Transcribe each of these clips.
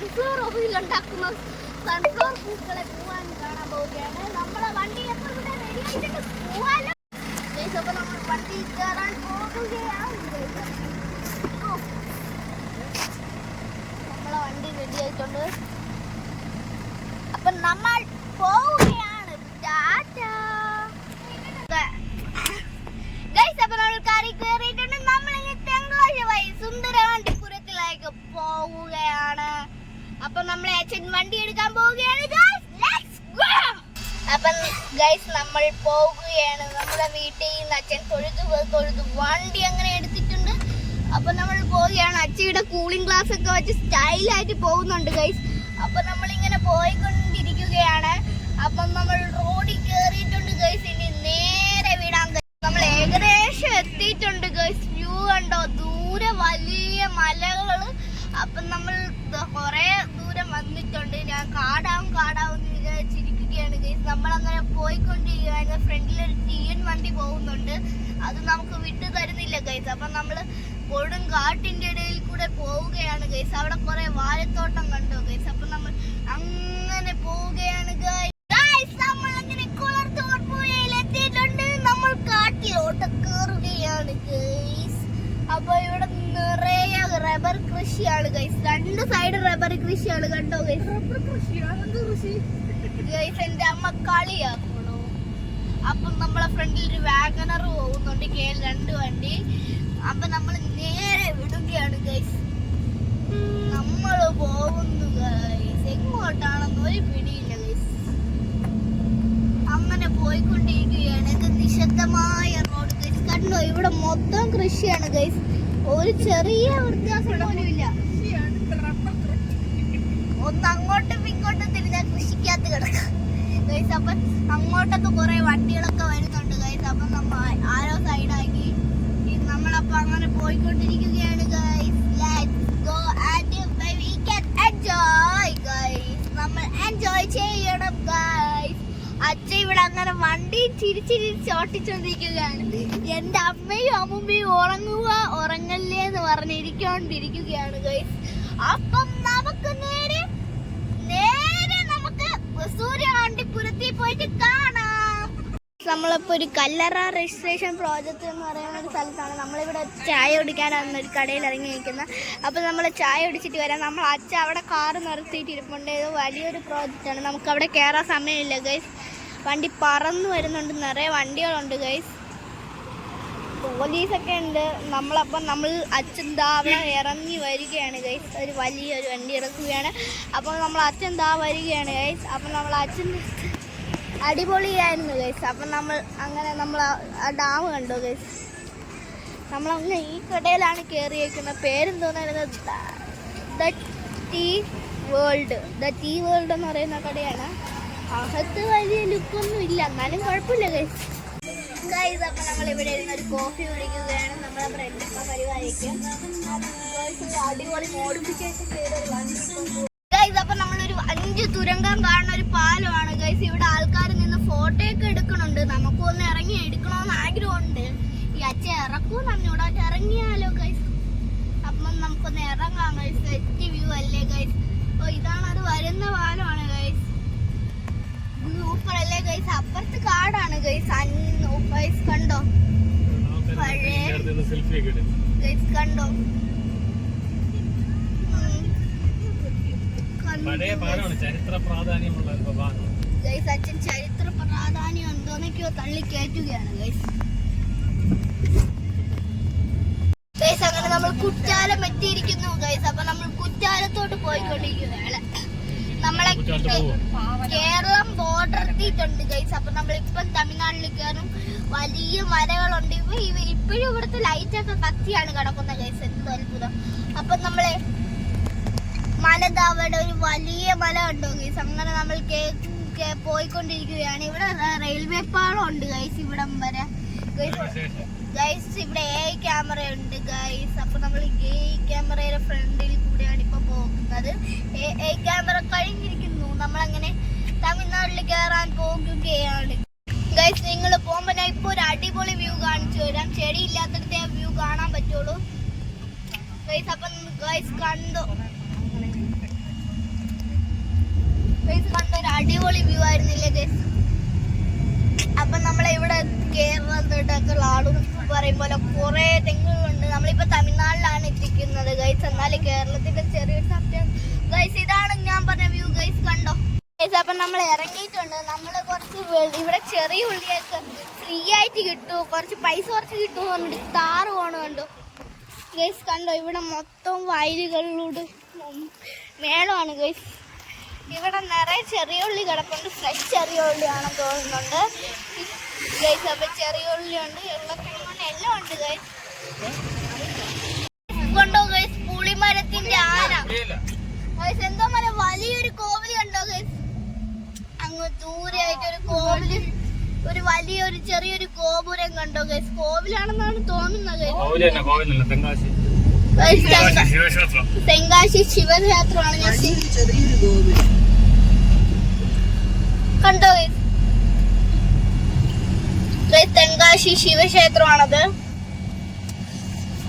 Sunflower oil ഉണ്ടാക്കുന്ന sunflower പൂക്കളെ പോവാൻ കാണാൻ പോവുകയാണ്. നമ്മളെ വണ്ടി എപ്പോൾ ഇവിടെ റെഡിയായിട്ട് പോവാലോ. അപ്പോൾ നമ്മൾ വണ്ടി കയറാൻ പോകുകയാണ്. നമ്മളെ വണ്ടി റെഡി ആയിട്ടുണ്ട്. അപ്പം നമ്മൾ പോവുകയാണ്. ടാറ്റാ. അപ്പോൾ നമ്മൾ കാറി കയറിയിട്ടുണ്ട്. നമ്മളിനി തിങ്കളാഴ്ച വഴി സുന്ദരകാണ്ടിപുരത്തിലേക്ക് പോവുകയാണ്. അപ്പൊ നമ്മളെ അച്ഛൻ വണ്ടി എടുക്കാൻ പോവുകയാണ്. അപ്പം ഗൈസ് നമ്മൾ പോവുകയാണ്. നമ്മുടെ വീട്ടിൽ നിന്ന് അച്ഛൻ തൊഴുതു വണ്ടി അങ്ങനെ എടുത്തിട്ടുണ്ട്. അപ്പൊ നമ്മൾ പോവുകയാണ്. അച്ഛയുടെ കൂളിംഗ് ഗ്ലാസ് ഒക്കെ വെച്ച് സ്റ്റൈലായിട്ട് പോകുന്നുണ്ട് ഗൈസ്. അപ്പൊ നമ്മളിങ്ങനെ പോയിക്കൊണ്ടിരിക്കുകയാണ്. അപ്പം നമ്മൾ റോഡിൽ കയറിയിട്ടുണ്ട് ഗൈസ്. ഇനി നേരെ വിടാൻ നമ്മൾ ഏകദേശം എത്തിയിട്ടുണ്ട് ഗൈസ്. വ്യൂ കണ്ടോ, ദൂരെ വലിയ മലകള്. അപ്പം നമ്മൾ കുറെ ദൂരം വന്നിട്ടുണ്ട്. ഞാൻ കാടാവും വിചാരിച്ചിരിക്കുകയാണ് ഗൈസ്. നമ്മളങ്ങനെ പോയിക്കൊണ്ടിരിക്കുകയാണ്. ഫ്രണ്ടിലൊരു TN വണ്ടി പോകുന്നുണ്ട്. അത് നമുക്ക് വിട്ടു തരുന്നില്ല ഗൈസ്. അപ്പം നമ്മൾ കൊടും കാട്ടിന്റെ ഇടയിൽ കൂടെ പോവുകയാണ് ഗൈസ്. അവിടെ കുറെ വാഴത്തോട്ടം കണ്ടോ ഗൈസ്. അപ്പം നമ്മൾ അങ്ങനെ പോവുകയാണ് ഗൈസ്. നമ്മൾ അങ്ങനെ കുളർത്തോട്ടുപുഴയിൽ എത്തിയിട്ടുണ്ട്. നമ്മൾ കാട്ടിലോട്ട് കയറുകയാണ് ഗൈസ്. അപ്പൊ ഇവിടെ നിറയെ റബ്ബർ കൃഷിയാണ് ഗൈസ്. രണ്ട് സൈഡ് റബ്ബർ കൃഷിയാണ് കണ്ടോ ഗൈസ്. ഗൈസ് എന്റെ അമ്മ കളിയാക്കണോ. അപ്പം നമ്മളെ ഫ്രണ്ടിൽ ഒരു വാഗണർ പോകുന്നുണ്ട്, KL2 വണ്ടി. അപ്പൊ നമ്മൾ നേരെ വിടുകയാണ് ഗൈസ്. നമ്മൾ പോകുന്നു ഗൈസ്. എങ്ങോട്ടാണെന്ന് ഒരു പിടിയില്ല ഗൈസ്. അങ്ങനെ പോയിക്കൊണ്ടിരിക്കുകയാണ്. ഇത് നിശബ്ദമായ റോഡ് ഗൈസ്. കണ്ടോ, ഇവിടെ മൊത്തം കൃഷിയാണ് ഗൈസ്. ഒരു ചെറിയ വ്യത്യാസം പോലും ഇല്ല. ഒന്ന് അങ്ങോട്ടും ഇങ്ങോട്ടും തിരിഞ്ഞാൽ കൃഷിക്കകത്ത് കിടക്കാം ഗൈസ്. അപ്പൊ അങ്ങോട്ടൊക്കെ കുറെ വണ്ടികളൊക്കെ വരുന്നുണ്ട് ഗൈസ്. അപ്പൊ നമ്മൾ ആരോ സൈഡാക്കി നമ്മളപ്പോ അങ്ങനെ പോയിക്കൊണ്ടിരിക്കുകയാണ് guys. Let's go and we can enjoy guys. നമ്മൾ എൻജോയ് ചെയ്യണം ഗൈസ്. അച്ഛൻ ഇവിടെ അങ്ങനെ വണ്ടി ചിരിച്ചോട്ടിച്ചോണ്ടിരിക്കുകയാണ്. എന്റെ അമ്മയും അമ്മൂമ്മയും ഉറങ്ങല്ലേ എന്ന് പറഞ്ഞിരിക്കൊണ്ടിരിക്കുകയാണ് ഗൈസ്. അപ്പം നമുക്ക് നേരെ നമുക്ക് സൂര്യകാണ്ടിപുരത്തിൽ പോയിട്ട് കാണാം. നമ്മളിപ്പോ ഒരു കല്ലറ രജിസ്ട്രേഷൻ പ്രോജക്റ്റ് എന്ന് പറയുന്ന ഒരു സ്ഥലത്താണ്. നമ്മളിവിടെ ചായ കുടിക്കാനാണ് ഒരു കടയിൽ ഇറങ്ങി നിൽക്കുന്നത്. അപ്പോൾ നമ്മൾ ചായ കുടിച്ചിട്ട് വരാം. നമ്മൾ അച്ഛൻ അവിടെ കാറ് നിർത്തിയിട്ടിരിപ്പുണ്ട്. ഇത് വലിയൊരു പ്രോജക്റ്റാണ്. നമുക്ക് അവിടെ കയറാൻ സമയമില്ല ഗൈസ്. വണ്ടി പറന്നു വരുന്നുണ്ട്. നിറയെ വണ്ടികളുണ്ട് ഗൈസ്. പോലീസൊക്കെ ഉണ്ട്. നമ്മൾ അച്ഛൻ അവിടെ ഇറങ്ങി വരികയാണ് ഗൈസ്. ഒരു വലിയൊരു വണ്ടി ഇറക്കുകയാണ്. അപ്പോൾ നമ്മൾ അച്ഛൻ വരികയാണ് ഗൈസ്. അപ്പം നമ്മൾ അച്ഛൻ അടിപൊളിയായിരുന്നു ഗൈസ്. അപ്പം നമ്മൾ ആ ഡാം കണ്ടു ഗൈസ്. നമ്മളങ്ങനെ ഈ കടയിലാണ് കയറിയേക്കുന്നത്. പേരെന്തോന്നായിരുന്നു, ദ ടീ വേൾഡ് എന്ന് പറയുന്ന കടയാണ്. അകത്ത് വലിയ ലുക്കൊന്നും ഇല്ല, എന്നാലും കുഴപ്പമില്ല ഗൈസ്. അപ്പം നമ്മളിവിടെ ഇരുന്നൊരു കോഫി കുടിക്കുകയാണ്. നമ്മളെ ഫ്രണ്ട് പരിപാടിക്കും അടിപൊളി മോഡിഫിക്കേഷൻ ചെയ്തൊരു വണ്ടി ഗൈസ്. അപ്പം നമ്മളൊരു 5 തുരങ്കം കാണുന്ന ഒരു പാലമാണ് ഗൈസ്. ഇവിടെ ആൾക്കാർ നിന്ന് ഫോട്ടോയൊക്കെ എടുക്കണുണ്ട്. നമുക്കൊന്ന് ഇറങ്ങി എടുക്കണമെന്ന് ആഗ്രഹമുണ്ട്. ഈ അച്ഛൻ ഇറക്കുമെന്ന് അറിഞ്ഞൂടാ. ഇറങ്ങിയാലോ ഗൈസ്. അപ്പം നമുക്കൊന്ന് ഇറങ്ങാം ഗൈസ്. സെറ്റ് വ്യൂ അല്ലേ ഗൈസ്. ഓ, ഇതാണ് അത് വരുന്ന പാലമാണ് ഗൈസ്. സൂപ്പർ അല്ലേ ഗൈസ്. അപ്പുറത്ത് കാടാണ് ഗൈസ്. ഗൈസ് കണ്ടോ, പഴയ ഗൈസ് കണ്ടോ. ചരിത്ര പ്രാധാന്യമുള്ള ഗൈസ്. അച്ഛൻ ചരിത്ര പ്രാധാന്യം എന്തോന്നൊക്കെയോ തള്ളി കയറ്റുകയാണ് ഗൈസ്. ഗൈസ് അങ്ങനെ നമ്മൾ കുറ്റാലം എത്തിയിരിക്കുന്നു ഗൈസ്. അപ്പൊ നമ്മൾ കുറ്റാലത്തോട്ട് പോയിക്കൊണ്ടിരിക്കുകയാണ്. നമ്മളെ കേരളം ബോർഡർ എത്തിയിട്ടുണ്ട് ഗൈസ്. അപ്പൊ നമ്മളിപ്പം തമിഴ്നാട്ടിൽ കയറും. വലിയ മരങ്ങളുണ്ട്. ഇപ്പോഴും ഇവിടുത്തെ ലൈറ്റൊക്കെ കത്തിയാണ് കിടക്കുന്നത് ഗൈസ്. എന്ത് അത്ഭുതം. അപ്പൊ നമ്മളെ മലതാവടെ ഒരു വലിയ മല ഉണ്ടോ ഗൈസ്. അങ്ങനെ നമ്മൾ പോയിക്കൊണ്ടിരിക്കുകയാണ്. ഇവിടെ റെയിൽവേ പാളം ഉണ്ട് ഗൈസ് ഇവിടം വരെ ഗൈസ്. ഇവിടെ ക്യാമറ ഉണ്ട് ഗൈസ്. അപ്പൊ നമ്മൾ ക്യാമറയുടെ ഫ്രണ്ടിൽ കൂടെയാണ് ഇപ്പൊ പോകുന്നത്. ക്യാമറ കഴിഞ്ഞിരിക്കുന്നു. നമ്മളങ്ങനെ തമിഴ്നാട്ടിൽ കയറാൻ പോകുകയാണ് ഗൈസ്. നിങ്ങൾ പോകുമ്പോ ഞാൻ ഇപ്പൊ ഒരു അടിപൊളി വ്യൂ കാണിച്ചു തരാം. ചെടി ഇല്ലാത്തടത്തെ വ്യൂ കാണാൻ പറ്റുള്ളൂ ഗൈസ്. അപ്പം ഗൈസ് കണ്ടോ ഗൈസ് കണ്ടൊരു അടിപൊളി വ്യൂ ആയിരുന്നില്ലേ ഗൈസ്? അപ്പൊ നമ്മളെ ഇവിടെ കേരളത്തിലൊക്കെ ആളും പറയും പോലെ കുറെ തെങ്ങുകളുണ്ട്. നമ്മളിപ്പോ തമിഴ്നാട്ടിലാണ് എത്തിക്കുന്നത് ഗൈസ്. എന്നാലും കേരളത്തിന്റെ ചെറിയൊരു സത്യം ഗൈസ്. ഇതാണ് ഞാൻ പറഞ്ഞ വ്യൂ ഗൈസ്, കണ്ടോ ഗൈസ്? അപ്പൊ നമ്മൾ ഇറങ്ങിയിട്ടുണ്ട്. നമ്മള് കുറച്ച് ഇവിടെ ചെറിയ ഉള്ളിയൊക്കെ ഫ്രീ ആയിട്ട് കിട്ടും, കുറച്ച് പൈസ കുറച്ച് കിട്ടും പറഞ്ഞിട്ട് താറ് പോണ കണ്ടോ ഗൈസ്? കണ്ടോ ഇവിടെ മൊത്തം വയലുകളിലൂടെ മേളമാണ് ഗൈസ്. ഇവിടെ നിറയെ ചെറിയ ഉള്ളി കിടപ്പുണ്ട്. ഫ്രഷ് ചെറിയ ഉള്ളിയാണെന്ന് തോന്നുന്നുണ്ട് ഗൈസ്. അപ്പൊ ചെറിയ ഉള്ളിയുണ്ട്, ഉരുളക്കിഴങ്ങുണ്ട്, എല്ലാം ഉണ്ട് ഗൈസ്. കൊണ്ടോ ഗൈസ് പുളിമരത്തിന്റെ ആന ഗൈസ്. എന്തോ മല വലിയൊരു കോവില് കണ്ടോ ഗൈസ്? അങ്ങ് ദൂരെയായിട്ട് ഒരു കോവില്, ഒരു വലിയൊരു ചെറിയൊരു ഗോപുരം കണ്ടോ ഗൈസ്? കോവിലാണെന്നാണ് തോന്നുന്നത് ഗൈസ്. തെങ്കാശി ശിവക്ഷേത്രമാണ് ഞാൻ കണ്ടോ ഗൈസ്? തെങ്കാശി ശിവക്ഷേത്രമാണത്.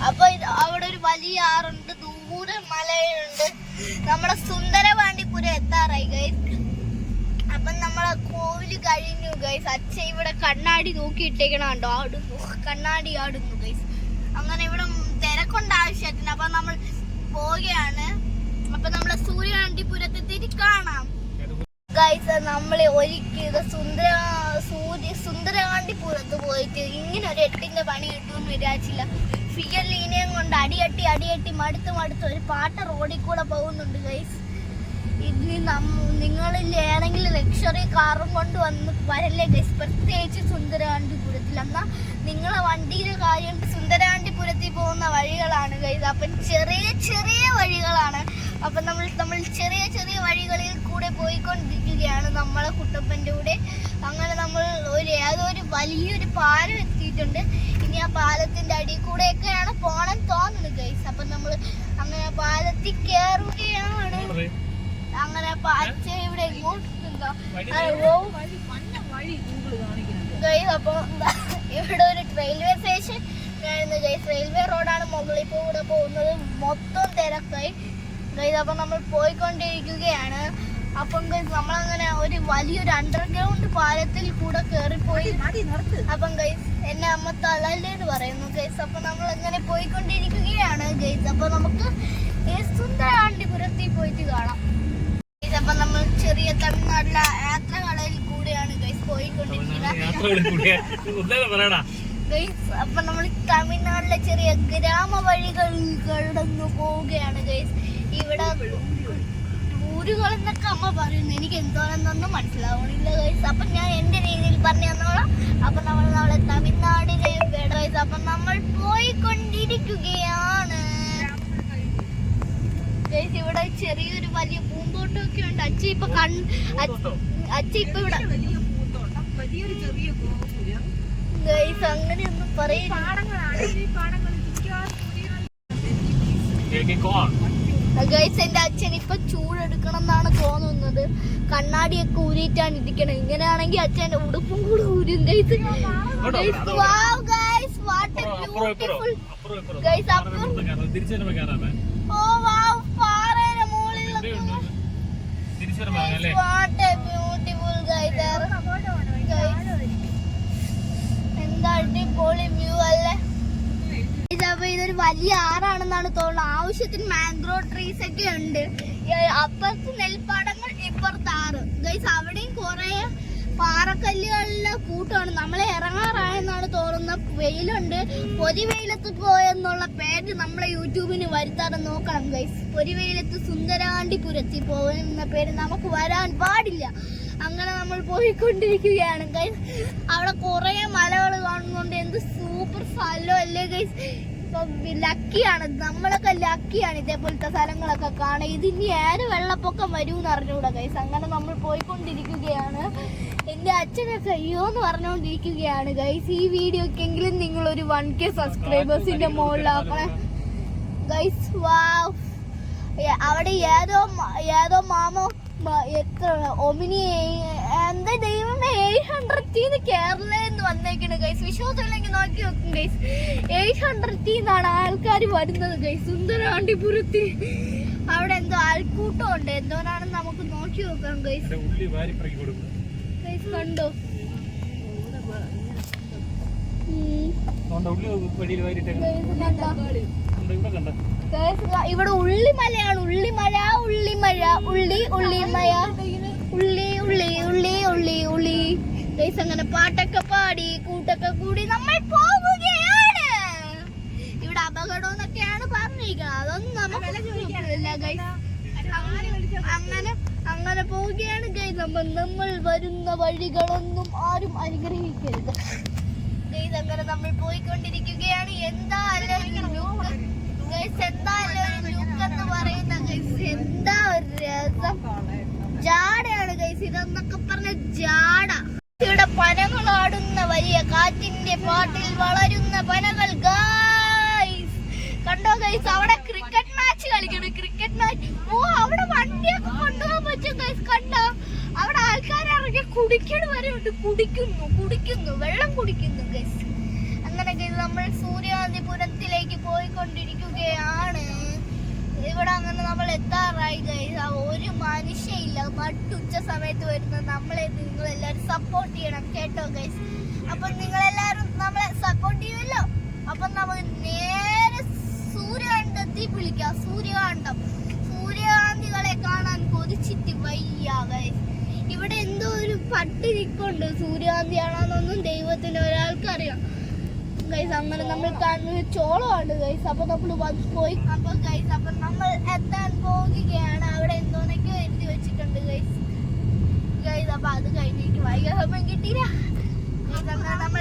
അപ്പൊ അവിടെ ഒരു വലിയ ആറുണ്ട്, ദൂരെ മലയുണ്ട്. നമ്മളെ സുന്ദരപാണ്ടിപുരം എത്താറായി ഗൈസ്. അപ്പൊ നമ്മളെ കോവില് കഴിഞ്ഞു ഗൈസ്. അച്ഛൻ ഇവിടെ കണ്ണാടി നോക്കിയിട്ടേക്കണ കണ്ടോ? ആടുന്നു, കണ്ണാടി ആടുന്നു ഗൈസ്. അങ്ങനെ ഇവിടെ തിരക്കൊണ്ട് ആവശ്യത്തിന്. അപ്പൊ നമ്മൾ പോവുകയാണ്. അപ്പൊ നമ്മളെ സൂര്യകാന്തിപുരത്തെത്തിയിട്ട് കാണാം ഗൈസ്. നമ്മള് ഒരിക്കൽ സുന്ദരകാന്തിപുരത്ത് പോയിട്ട് ഇങ്ങനെ ഒരു 8ന്റെ പണി കിട്ടുമെന്ന് വിചാരിച്ചില്ല. ഫിയൽ ലീനയും കൊണ്ട് അടിയട്ടി മടുത്ത് ഒരു പാട്ട റോഡിൽ കൂടെ പോകുന്നുണ്ട് ഗൈസ്. ഇനി നിങ്ങളിൽ ഏതെങ്കിലും ലക്ഷറി കാറും കൊണ്ട് വന്ന് വരല്ലേ ഗൈസ്, പ്രത്യേകിച്ച് സുന്ദരകാന്തിപുരത്തിൽ. എന്നാൽ നിങ്ങളെ വണ്ടിയുടെ കാര്യം സുന്ദരകാന്തിപുരത്തിൽ പോകുന്ന വഴികളാണ് ഗൈസ്. അപ്പം ചെറിയ വഴികളാണ്. അപ്പം നമ്മൾ ചെറിയ വഴികളിൽ കൂടെ പോയിക്കൊണ്ടിരിക്കുകയാണ് നമ്മളെ കുട്ടപ്പൻ്റെ കൂടെ. അങ്ങനെ നമ്മൾ ഏതോ ഒരു വലിയൊരു പാലം എത്തിയിട്ടുണ്ട്. ഇനി ആ പാലത്തിന്റെ അടിയിൽ കൂടെയൊക്കെയാണ് പോണം തോന്നുന്നത് ഗൈസ്. അപ്പം നമ്മൾ അങ്ങനെ പാലത്തിൽ കയറുകയാണ്. അങ്ങനെ അച്ഛൻ ഇവിടെ ഇങ്ങോട്ട് ഗൈസ്. അപ്പൊ ഇവിടെ ഒരു റെയിൽവേ സ്റ്റേഷൻ ആയിരുന്നു ഗൈസ്. റെയിൽവേ റോഡാണ് മുകളിൽ കൂടെ പോകുന്നത്. മൊത്തം തിരക്കായി ഗൈസ്. അപ്പൊ നമ്മൾ പോയിക്കൊണ്ടിരിക്കുകയാണ്. അപ്പം ഗൈസ് നമ്മളങ്ങനെ ഒരു വലിയൊരു അണ്ടർഗ്രൗണ്ട് പാലത്തിൽ കൂടെ കയറിപ്പോയി. അപ്പം ഗൈസ് എന്നെ അമ്മ തളല്ലെന്ന് പറയുന്നു ഗൈസ്. അപ്പൊ നമ്മൾ അങ്ങനെ പോയിക്കൊണ്ടിരിക്കുകയാണ് ഗൈസ്. അപ്പൊ നമുക്ക് സുന്ദരകാന്തിപുരത്തിൽ പോയിട്ട് കാണാം. അപ്പൊ നമ്മൾ ചെറിയ തമിഴ്നാട്ടിലെ യാത്രകളിൽ കൂടെയാണ് ഗൈസ് പോയിക്കൊണ്ടിരിക്കുന്നത്. അപ്പൊ നമ്മൾ തമിഴ്നാട്ടിലെ ചെറിയ ഗ്രാമ വഴികൾ കടന്നു പോവുകയാണ് ഗൈസ്. ഇവിടെ ഊരുകളെന്നൊക്കെ അമ്മ പറയുന്നു, എനിക്ക് എന്തോന്നൊന്നും മനസ്സിലാവണില്ല ഗൈസ്. അപ്പൊ ഞാൻ എന്റെ രീതിയിൽ പറഞ്ഞു തന്നോളാം. അപ്പൊ നമ്മളെ തമിഴ്നാടിനെ ഗൈസ്. അപ്പൊ നമ്മൾ പോയിക്കൊണ്ടിരിക്കുകയാണ്. ഇവിടെ ചെറിയൊരു വലിയ പൂന്തോട്ടമൊക്കെ ഉണ്ട്. അച്ഛ ഇപ്പൊ ഇവിടെ അങ്ങനെയൊന്നും പറയില്ല ഗൈസ്. എന്റെ അച്ഛൻ ഇപ്പൊ ചൂടെടുക്കണം എന്നാണ് തോന്നുന്നത്. കണ്ണാടിയൊക്കെ ഊരിയിട്ടാണ് ഇരിക്കണം. ഇങ്ങനെയാണെങ്കിൽ അച്ഛന്റെ ഉടുപ്പും കൂടെ ഊരും ഗൈസ്. എന്താ അടിപൊളി വ്യൂ അല്ലേ? അപ്പൊ ഇതൊരു വലിയ ആറാണെന്നാണ് തോന്നുന്നത്. ആവശ്യത്തിന് മാംഗ്രോ ട്രീസ് ഒക്കെ ഉണ്ട്. അപ്പുറത്ത് നെൽപ്പാടങ്ങൾ, ഇപ്പുറത്ത് ആറ് ഗൈസ്. അവിടെയും കുറെ പാറക്കല്ലുകളിലെ കൂട്ടമാണ്. നമ്മളെ ഇറങ്ങാറായെന്നാണ് തോന്നുന്നത്. വെയിലുണ്ട്. പൊരിവെയിലത്ത് പോയെന്നുള്ള പേര് നമ്മളെ യൂട്യൂബിന് വരുത്താതെ നോക്കണം ഗൈസ്. പൊരിവെയിലത്ത് സുന്ദരകാന്തിപുരത്തിൽ പോകുന്ന പേര് നമുക്ക് വരാൻ പാടില്ല. അങ്ങനെ നമ്മൾ പോയിക്കൊണ്ടിരിക്കുകയാണ് ഗൈസ്. അവിടെ കുറെ മലകൾ കാണുന്നുണ്ട്. എന്ത് സൂപ്പർ സ്ഥലം അല്ലേ ഗൈസ്? ലക്കിയാണ്, നമ്മളൊക്കെ ലക്കിയാണ് ഇതേപോലത്തെ സ്ഥലങ്ങളൊക്കെ കാണാൻ. ഇതിനി ഏത് വെള്ളപ്പൊക്കം വരുമെന്ന് അറിഞ്ഞൂടാ ഗൈസ്. അങ്ങനെ നമ്മൾ പോയിക്കൊണ്ടിരിക്കുകയാണ്. എന്റെ അച്ഛനൊക്കെ അയ്യോ എന്ന് പറഞ്ഞുകൊണ്ടിരിക്കുകയാണ് ഗൈസ്. ഈ വീഡിയോക്കെങ്കിലും നിങ്ങൾ ഒരു 1K സബ്സ്ക്രൈബേഴ്സിന്റെ മുകളിലാക്കണേ ഗൈസ്. വാവ്, അവിടെ ഏതോ മാമോ എത്ര ഒമിനി എന്താ ദൈവമേ 800 കേരളന്ന് വന്നേക്കണ് ഗൈസ്. വിശ്വാസമില്ലെങ്കിൽ നോക്കി നോക്കും ഗൈസ്. 800 ആൾക്കാർ വരുന്നത് ഗൈസ് സുന്ദരകാന്തിപുരത്തിൽ. അവിടെ എന്തോ ആൾക്കൂട്ടം ഉണ്ട്. എന്തോനാണെന്ന് നമുക്ക് നോക്കി നോക്കി നോക്കാം ഗൈസ്. അതിന്റെ ഉള്ളി വാരി പറക്കി കൊടുക്കും. ഗൈസ് കണ്ടോ? അതുകൊണ്ട് ഉള്ളി വഴിയിൽ വാരിട്ടേക്കാം. ഗൈസ് കണ്ടോ? ഇവിടെ കണ്ട ഗൈസ് ഇവിടെ ഉള്ളിമലയാണ്. ഉള്ളിമല ഉള്ളിമല ഉള്ളി ഉള്ളിമയ ഉള്ളി ഉള്ളി ഉള്ളി ഉള്ളി ഉള്ളി. ഗൈസ് അങ്ങനെ പാട്ടൊക്കെ പാടി കൂട്ടൊക്കെ കൂടി നമ്മൾ പോവുകയാണ്. ഇവിടെ അപകടം എന്നൊക്കെയാണ് പറഞ്ഞിരിക്കുന്നത്. അതൊന്നും നമുക്ക് ചോദിക്കാനില്ല ഗൈസ്. അങ്ങനെ പോവുകയാണ് ഗൈസ്. നമ്മൾ വരുന്ന വഴികളൊന്നും ആരും അനുഗ്രഹിക്കരുത് ഗൈസ്. അങ്ങനെ നമ്മൾ പോയിക്കൊണ്ടിരിക്കുകയാണ്. എന്തായാലും എന്ന് പറയുന്ന ഗൈസ് എന്താ ഒരു രസം. ജാടയാണ് ഗൈസ് ഇതെന്നൊക്കെ പറഞ്ഞ ജാട. ഇവിടെ പനകളാടുന്ന വലിയ കാറ്റിന്റെ പാട്ടിൽ വളരുന്ന പനകൾ ഗൈസ്. കണ്ടോ ഗൈസ്? അവിടെ ക്രിക്കറ്റ് മാച്ച് കളിക്കണം. Cricket match. ഓ അവിടെ വണ്ടിയൊക്കെ കൊണ്ടുപോകാൻ പറ്റും ഗൈസ്. കണ്ടോ? അവിടെ ആൾക്കാരിറങ്ങി കുടിക്കണ വരെ ഉണ്ട്. കുടിക്കുന്നു വെള്ളം കുടിക്കുന്നു ഗൈസ്. അങ്ങനെ ഗൈസ് നമ്മൾ സൂര്യകാന്തിപുരത്തിലേക്ക് പോയിക്കൊണ്ടിരിക്കുകയാണ്. ഇവിടെ അങ്ങനെ നമ്മൾ എത്താറായി ഗൈസ്. ഒരു മനുഷ്യയില്ല. നട്ടുച്ച സമയത്ത് വരുന്ന നമ്മളെ നിങ്ങളെല്ലാവരും സപ്പോർട്ട് ചെയ്യണം കേട്ടോ ഗൈസ്. അപ്പൊ നിങ്ങളെല്ലാവരും നമ്മളെ സപ്പോർട്ട് ചെയ്യുമല്ലോ. അപ്പൊ നമ്മൾ നേരെ സൂര്യകാന്തത്തിൽ വിളിക്കാം. സൂര്യകാന്തികളെ കാണാൻ കൊതിച്ചിട്ട് വയ്യ ഗൈസ്. ഇവിടെ എന്തോ ഒരു പട്ടി നിൽക്കുന്നുണ്ട്. സൂര്യകാന്തിയാണെന്നൊന്നും ദൈവത്തിന് ഒരാൾക്കറിയാം ഗൈസ്. അങ്ങനെ നമ്മൾ കാണുന്നത് ചോളമാണ് ഗൈസ്. അപ്പൊ നമ്മൾ പോയി. അപ്പൊ ഗൈസ് അപ്പൊ നമ്മൾ എത്താൻ പോവുകയാണ്. അവിടെ എന്തോന്നൊക്കെ എഴുതി വെച്ചിട്ടുണ്ട് ഗൈസ്. അപ്പൊ അത് കഴിഞ്ഞിട്ട് വൈകാൻ കിട്ടിയില്ല ഗൈസ്. അങ്ങനെ നമ്മൾ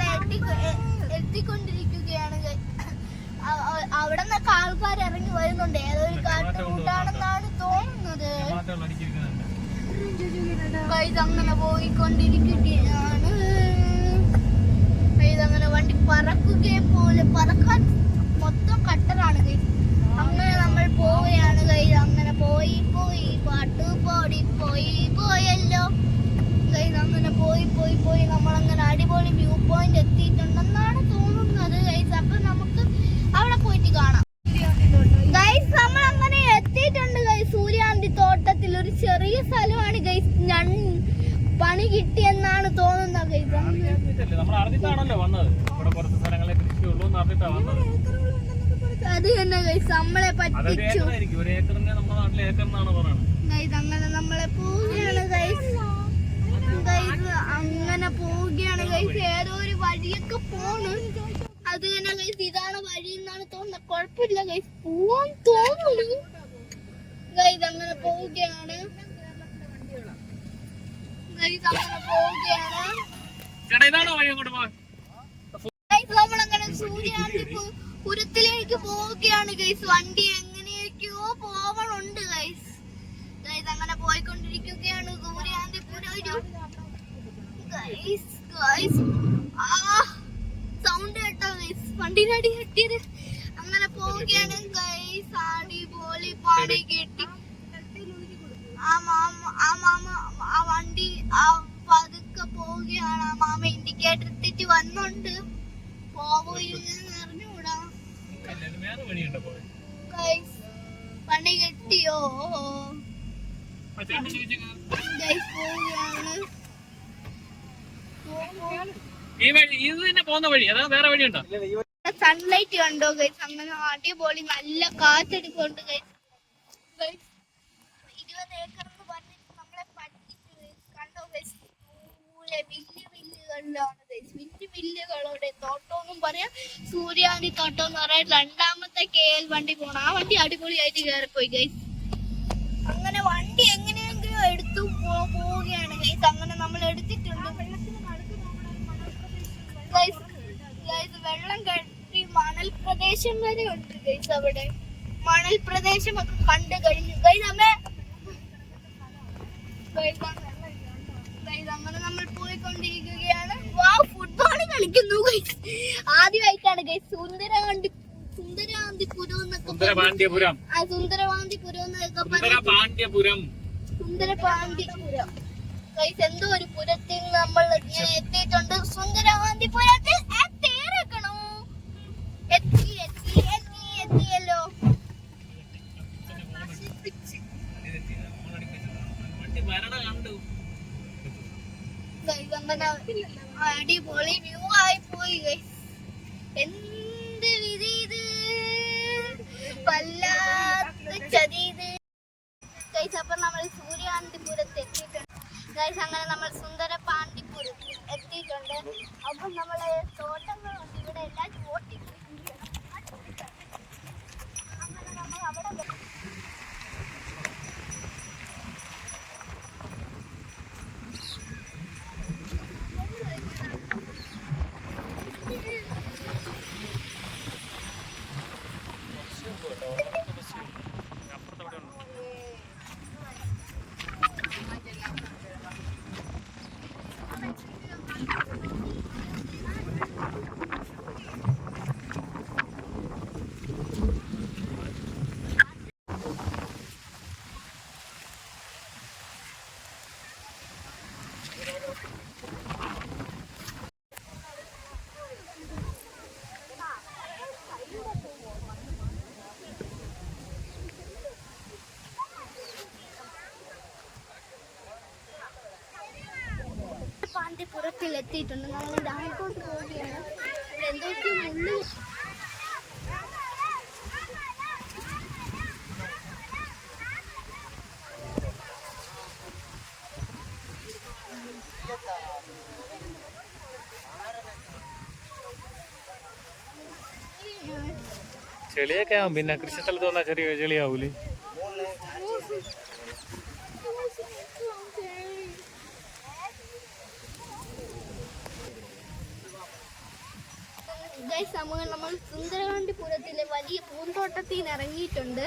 എത്തിക്കൊണ്ടിരിക്കുകയാണ് ഗൈസ്. അവിടെ നിന്നൊക്കെ ആൾക്കാർ ഇറങ്ങി വരുന്നുണ്ട്. ഏതൊരു കാട്ടുകൂട്ടാണെന്നാണ് തോന്നുന്നത് ഗൈസ്. അങ്ങനെ പോയിക്കൊണ്ടിരിക്കുകയാണ്. അങ്ങനെ വണ്ടി പറക്കുകയും പോലെ പറക്കാൻ മൊത്തം കട്ടറാണ് ഗൈസ്. അങ്ങനെ നമ്മൾ പോവുകയാണ് ഗൈസ്. അങ്ങനെ പോയി പാട്ട് പാടി പോയല്ലോ ഗൈസ്. അങ്ങനെ പോയി നമ്മളങ്ങനെ അടിപൊളി വ്യൂ പോയിന്റ് എത്തിയിട്ടുണ്ടെന്നാണ് തോന്നുന്നത് ഗൈസ്. അപ്പൊ നമുക്ക് അവിടെ പോയിട്ട് കാണാം ഗൈസ്. നമ്മൾ അങ്ങനെ എത്തിയിട്ടുണ്ട് ഗൈസ്. സൂര്യകാന്തി തോട്ടത്തിൽ ഒരു ചെറിയ സ്ഥലമാണ് ഗൈസ്. പണി കിട്ടിയെന്നാണ് തോന്നുന്നത് ഗൈസ്. അത് തന്നെ ഗൈസ് നമ്മളെ പറ്റിച്ചു ഗൈസ്. അങ്ങനെ നമ്മളെ പോവുകയാണ് ഗൈസ്. അങ്ങനെ പോവുകയാണ് ഗൈസ്. ഏതോ ഒരു വഴിയൊക്കെ പോണ്. അത് തന്നെ ഗൈസ്. ഇതാണ് വഴി എന്നാണ് തോന്നുന്നത്. കുഴപ്പമില്ല ഗൈസ്. പോവാൻ തോന്നുന്നു ഗൈസ്. അങ്ങനെ പോവുകയാണ് ഗൈസ്. അങ്ങനെ പോവുകയാണ് നമ്മളങ്ങനെ സൂര്യകാന്തിപുരത്തിലേക്ക് പോവുകയാണ് ഗൈസ്. വണ്ടി എങ്ങനെയൊക്കെയോ പോവണുണ്ട് ഗൈസ്. അങ്ങനെ പോയിക്കൊണ്ടിരിക്കുകയാണ് സൂര്യകാന്തിപുരം ഗൈസ്. സൗണ്ട് കേട്ടോ ഗൈസ്. വണ്ടിയുടെ അടി കെട്ടിയത്. അങ്ങനെ പോവുകയാണ് ഗൈസ്. അടിപൊളി പണി കിട്ടി. ആ വണ്ടി പതുക്കെ പോവുകയാണ്. ആ മാമ ഇൻഡിക്കേറ്റർ ഇട്ടിട്ട് വന്നുണ്ട്. അറിഞ്ഞൂടാ പണി കെട്ടിയോ ഗൈസ്. പോവുകയാണ്. സൺലൈറ്റ് കണ്ടോ ഗൈസ്? അങ്ങനെ അടിപൊളി നല്ല കാറ്റെടുക്കുന്നുണ്ട് ഗൈസ്. 20 ഏക്കർ എന്ന് പറഞ്ഞിട്ട് നമ്മളെ പറ്റിച്ചു കണ്ടോ ഗൈസ്. വലിയ വില്ലുകളുടെ തോട്ടം എന്നും പറയാം. സൂര്യകാന്തി തോട്ടം എന്ന് പറയാൻ രണ്ടാമത്തെ KL വണ്ടി പോണം. ആ വണ്ടി അടിപൊളിയായിട്ട് കയറിപ്പോയി ഗൈസ്. അങ്ങനെ വണ്ടി എങ്ങനെയെങ്കിലും എടുത്തു പോവുകയാണ് ഗൈസ്. അങ്ങനെ നമ്മൾ എടുത്തിട്ടുണ്ട് ഗൈസ്. വെള്ളം കെട്ടി മണൽ പ്രദേശം വരെ ഉണ്ട് ഗൈസ്. അവിടെ മണൽ പ്രദേശം ഒക്കെ കണ്ടു കഴിഞ്ഞു ഗൈസ്. അങ്ങനെ നമ്മൾ പോയിക്കൊണ്ടിരിക്കുകയാണ്. ഫുട്ബോൾ കളിക്കുന്നു ഗൈസ്. ആദ്യമായിട്ടാണ് ഗൈസ് സുന്ദരകാന്തിപുരം എന്നൊക്കെ സുന്ദരപാണ്ഡ്യപുരം ഗൈസ്. എന്തോ ഒരു പുരത്തിൽ നമ്മൾ ഇങ്ങനെ എത്തിയിട്ടുണ്ട്. സുന്ദരകാന്തിപുരത്തിൽ എത്തിയിരിക്കണോ? എത്തിയല്ലോ. വണ്ടി അടിപൊളി വ്യൂ ആയി പോയി ഗൈസ്. എന്ത് വിധി ഇത്, വല്ലാത്ത ചതി ഇത് ഗൈസ്. അപ്പൊ നമ്മൾ സൂര്യാന്തിപുരത്ത് എത്തിയിട്ടുണ്ട് ഗൈസ്. അങ്ങനെ നമ്മൾ സുന്ദര പാണ്ടിപുരത്ത് എത്തിയിട്ടുണ്ട്. അപ്പം നമ്മള് തോട്ടങ്ങളുണ്ട് ഇവിടെ, എല്ലാം ചോട്ടി അങ്ങനെ നമ്മൾ അവിടെ പാണ്ടിപുരത്തിൽ എത്തിയിട്ടുണ്ട്. നമ്മൾ ഡാമിലോട്ട് പോവുകയാണ്. ഇവിടെ എന്തൊക്കെ മുള്ളു ചെളിയൊക്കെ ആവും. പിന്നെ കൃഷിസ്ഥലത്ത് വന്നാൽ ചെറിയ ചെളിയാവൂലേ? നമ്മൾ സുന്ദരപാണ്ടിപുരത്തിലെ വലിയ പൂന്തോട്ടത്തിൽ നിന്ന് ഇറങ്ങിയിട്ടുണ്ട്.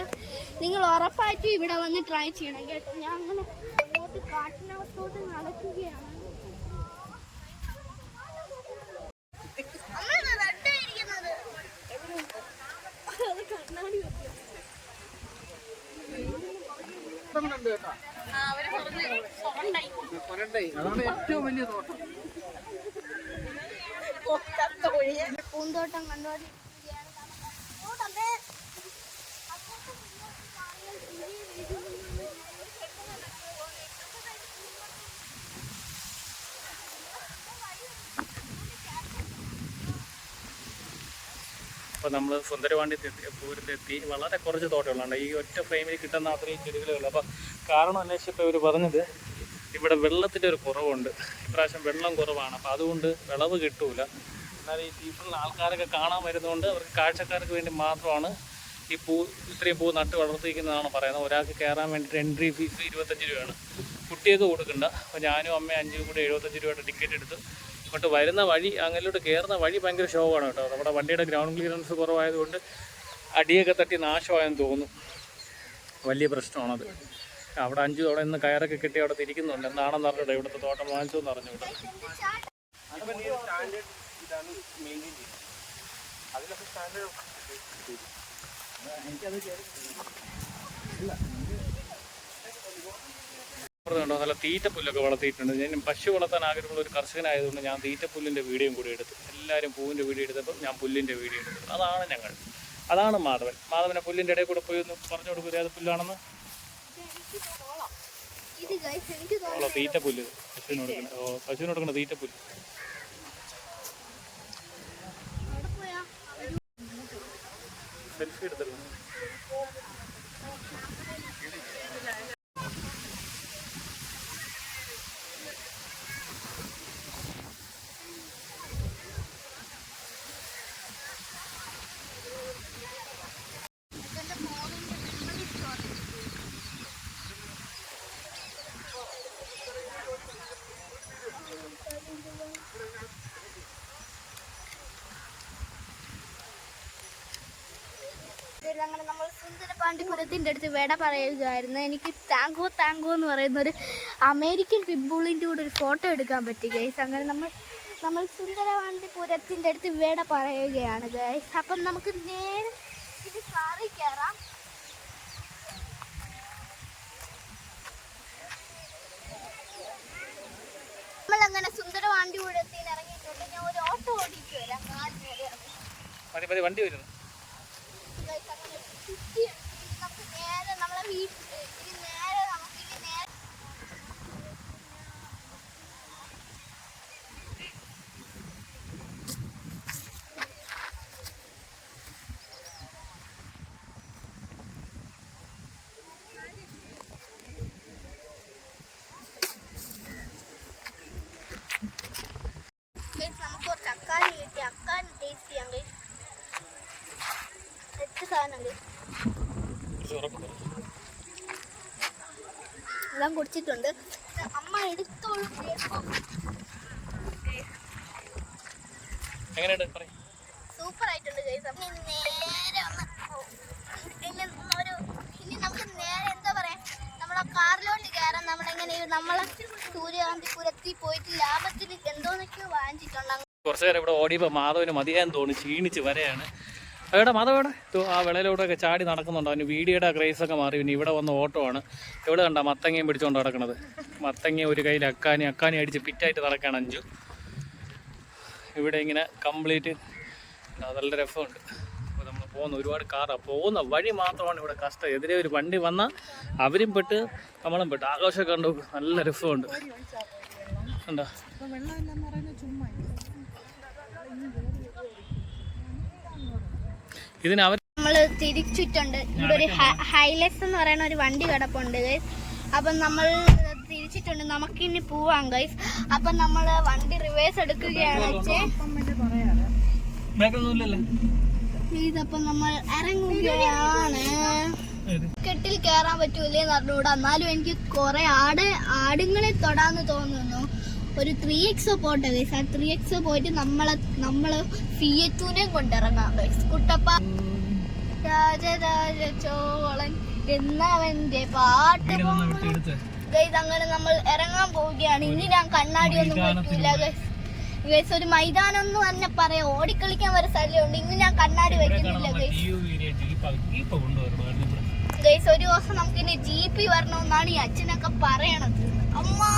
നിങ്ങൾ ഉറപ്പായിട്ടും ഇവിടെ വന്ന് ട്രൈ ചെയ്യണം കേട്ടോ. ഞാൻ അങ്ങനെ അങ്ങോട്ട് കാട്ടിനകത്തോട്ട് നടക്കുകയാണ്. അതാണ് ഏറ്റവും വലിയ തോട്ടം. പൂന്തോട്ടം കണ്ടുകൊണ്ടിരിക്കുകയാണ്. അപ്പോൾ നമ്മൾ സുന്ദരപാണ്ടിപുരത്തെത്തി. വളരെ കുറച്ച് തോട്ടങ്ങളുണ്ട്. ഈ ഒറ്റ ഫ്രെയിമിൽ കിട്ടുന്ന അത്രയും ചെടികളേ ഉള്ളൂ. അപ്പോൾ കാരണം അന്വേഷിച്ചപ്പോൾ ഇവർ പറഞ്ഞത് ഇവിടെ വെള്ളത്തിൻ്റെ ഒരു കുറവുണ്ട്. ഇപ്രാവശ്യം വെള്ളം കുറവാണ്. അപ്പോൾ അതുകൊണ്ട് വിളവ് കിട്ടൂല. എന്നാൽ ഈ സീസണിൽ ആൾക്കാരൊക്കെ കാണാൻ വരുന്നതുകൊണ്ട് അവർക്ക് കാഴ്ചക്കാർക്ക് വേണ്ടി മാത്രമാണ് ഈ ഇത്രയും പൂ നട്ട് വളർത്തിയിരിക്കുന്നതാണ് പറയുന്നത്. ഒരാൾക്ക് കയറാൻ വേണ്ടിയിട്ട് എൻട്രി ഫീസ് 25 രൂപയാണ്. കുട്ടിയൊക്കെ കൊടുക്കണ്ട. അപ്പോൾ ഞാനും അമ്മയും 5 കൂടെ 75 രൂപയുടെ ടിക്കറ്റ് എടുത്ത് ഇങ്ങോട്ട് വരുന്ന വഴി, അങ്ങനെയോട്ട് കയറുന്ന വഴി ഭയങ്കര ശോകമാണ് കേട്ടോ. നമ്മുടെ വണ്ടിയുടെ ഗ്രൗണ്ട് ക്ലിയറൻസ് കുറവായതുകൊണ്ട് അടിയൊക്കെ തട്ടി നാശമായെന്ന് തോന്നുന്നു. വലിയ പ്രശ്നമാണത്. അവിടെ 5 തവണ ഇന്ന് കയറൊക്കെ കെട്ടി അവിടെ തിരിക്കുന്നുണ്ട്. എന്താണെന്ന് അറിഞ്ഞൂടെ ഇവിടുത്തെ തോട്ടം വാങ്ങിച്ചോന്ന് അറിഞ്ഞൂടെ. ണ്ടോ നല്ല തീറ്റപ്പുല്ലൊക്കെ വളർത്തിയിട്ടുണ്ട്. ഞാൻ പശു വളർത്താൻ ആഗ്രഹമുള്ള ഒരു കർഷകനായതുകൊണ്ട് ഞാൻ തീറ്റപ്പുല്ലിൻ്റെ വീഡിയോയും കൂടി എടുത്തു. എല്ലാവരും പൂവിൻ്റെ വീഡിയോ എടുത്തപ്പോൾ ഞാൻ പുല്ലിൻ്റെ വീഡിയോ എടുത്തു. അതാണ് ഞങ്ങൾ. അതാണ് മാധവൻ. മാധവനെ പുല്ലിൻ്റെ ഇടയിൽ കൂടെ പോയി ഒന്ന് പറഞ്ഞു കൊടുക്കുക അത് പുല്ലാണെന്ന്. തീറ്റപ്പുല്ല് പശുവിന് കൊടുക്കണ തീറ്റപ്പുല്ല്. സെൽഫി എടുത്തല്ലോ. അങ്ങനെ നമ്മൾ സുന്ദരപാണ്ടിപുരത്തിൻ്റെ അടുത്ത് വിട പറയുകയായിരുന്നു. എനിക്ക് താങ്കോ എന്ന് പറയുന്ന ഒരു അമേരിക്കൻ പിറ്റ്ബുള്ളിൻ്റെ കൂടെ ഒരു ഫോട്ടോ എടുക്കാൻ പറ്റി ഗൈസ്. അങ്ങനെ നമ്മൾ സുന്ദരപാണ്ടിപുരത്തിൻ്റെ അടുത്ത് വിട പറയുകയാണ് ഗൈസ്. അപ്പം നമുക്ക് നേരെ ഇത് കാറിൽ കയറാം. നമ്മളങ്ങനെ സുന്ദരപാണ്ടിപുരത്തിൽ ഇറങ്ങിയിട്ടുണ്ട്. ഞാൻ ഒരു ഓട്ടോ ഓടിച്ചു വരാം. വണ്ടി വരുന്നു. അക്കാൻ ടേസ്റ്റ് ചെയ്യാൻ guys. സെറ്റ് സാധനം guys. എല്ലാം കുടിച്ചിട്ടുണ്ട്. അമ്മ എടുത്തോളൂ. സൂപ്പർ ആയിട്ടുണ്ട് guys. ഇനി നമുക്ക് നേരെ എന്താ പറയാ, നമ്മളെ കാറിലോട്ട് കയറാൻ. നമ്മളെ സൂര്യകാന്തിപുരത്തിൽ പോയിട്ട് ലാഭത്തിന് എന്തോന്നൊക്കെയോ വാങ്ങിച്ചിട്ടുണ്ട്. കുറച്ച് നേരം ഇവിടെ ഓടിയപ്പോൾ മാധവന് മതിയാൻ തോന്നി, ക്ഷീണിച്ച് വരെയാണ്. എവിടെ മാധവ് എവിടെ? ആ വിളയിലൂടെയൊക്കെ ചാടി നടക്കുന്നുണ്ടോ? അവന് വീഡിയോയുടെ ക്രൈസൊക്കെ മാറി. പിന്നെ ഇവിടെ വന്ന ഓട്ടമാണ്. എവിടെ കണ്ടാ മത്തങ്ങയും പിടിച്ചുകൊണ്ട് നടക്കുന്നത്? മത്തങ്ങ ഒരു കയ്യിൽ അക്കാനി അടിച്ച് പിറ്റായിട്ട് നടക്കുകയാണ് അഞ്ചു. ഇവിടെ ഇങ്ങനെ കംപ്ലീറ്റ് നല്ല രസമുണ്ട്. അപ്പോൾ നമ്മൾ പോകുന്ന ഒരുപാട് കാറാണ്. പോകുന്ന വഴി മാത്രമാണ് ഇവിടെ കഷ്ടം. എതിരെ ഒരു വണ്ടി വന്നാൽ അവരും പെട്ട് നമ്മളും പെട്ട്. ആഘോഷമൊക്കെ കണ്ടു, നല്ല രസമുണ്ട്. ഉണ്ടോ? നമ്മള് തിരിച്ചിട്ടുണ്ട്. ഇവിടെ ഒരു ഹൈലക്സ് എന്ന് പറയുന്ന ഒരു വണ്ടി കിടപ്പുണ്ട് ഗൈസ്. അപ്പം നമ്മൾ തിരിച്ചിട്ടുണ്ട്. നമുക്കിനി പോവാം ഗൈസ്. അപ്പം നമ്മള് വണ്ടി റിവേഴ്സ് എടുക്കുകയാണ്. ഇതപ്പം നമ്മൾ ഇറങ്ങുകയാണ്. കെട്ടിൽ കയറാൻ പറ്റൂലേന്ന് അറിഞ്ഞൂടാ. എന്നാലും എനിക്ക് കുറെ ആടുങ്ങളെ തൊടാന്ന് തോന്നുന്നു. ഒരു 3x പോട്ടെ ഗൈസ്. ആ 3x പോയിട്ട് നമ്മള് ഫിയറ്റൂനെ കൊണ്ടിറങ്ങാം ഗൈസ്. കുട്ടപ്പ രാജരാജ ചോളൻ എന്നവന്റെ പാട്ട് ഗൈസ്. അങ്ങനെ നമ്മൾ ഇറങ്ങാൻ പോവുകയാണ്. ഇനി ഞാൻ കണ്ണാടി ഒന്നും വെക്കില്ല ഗൈസ്. ഗൈസ് ഒരു മൈതാനം എന്ന് തന്നെ പറയാം. ഓടിക്കളിക്കാൻ വരെ സ്ഥലമുണ്ട്. ഇനി ഞാൻ കണ്ണാടി വെക്കുന്നില്ല ഗൈസ്. ഗൈസ് ഒരു ദിവസം നമുക്ക് ഇനി ജീപ്പി വരണമെന്നാണ് ഈ അച്ഛനൊക്കെ പറയണത്. അമ്മാ